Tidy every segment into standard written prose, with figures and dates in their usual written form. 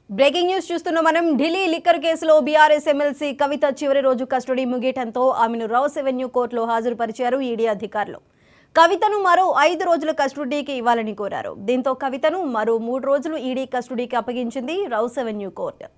Breaking news చూస్తున్న మనం Delhi liquor కేసులో బీఆర్ఎస్ ఎమ్మెల్సీ కవిత చివరి రోజు కస్టడీ ముగియటంతో ఆమెను రౌస్ ఎవెన్యూ కోర్టులో హాజరుపరిచారు ఈడీ అధికారులు. కవితను మరో 5 రోజుల కస్టడీకి ఇవ్వాలని కోరారు. దీంతో కవితను మరో 3 రోజులు ఈడీ కస్టడీకి అప్పగించింది rouse avenue court.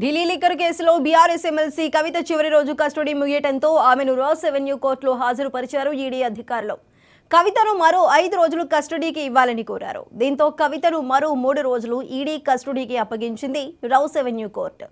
Delhi liquor కేసులో బీఆర్ఎస్ ఎమ్మెల్సీ కవిత చివరి రోజు కస్టడీ ముగియటంతో ఆమెను రౌస్ ఎవెన్యూ కోర్టులో హాజరుపరిచారు ఈడీ అధికారులు. కవితను మరో 5 రోజులు కస్టడీకి ఇవ్వాలని కోరారు. దీంతో కవితను మరో 3 రోజులు ఈడీ కస్టడీకి అప్పగించింది రౌస్ ఎవెన్యూ కోర్టు.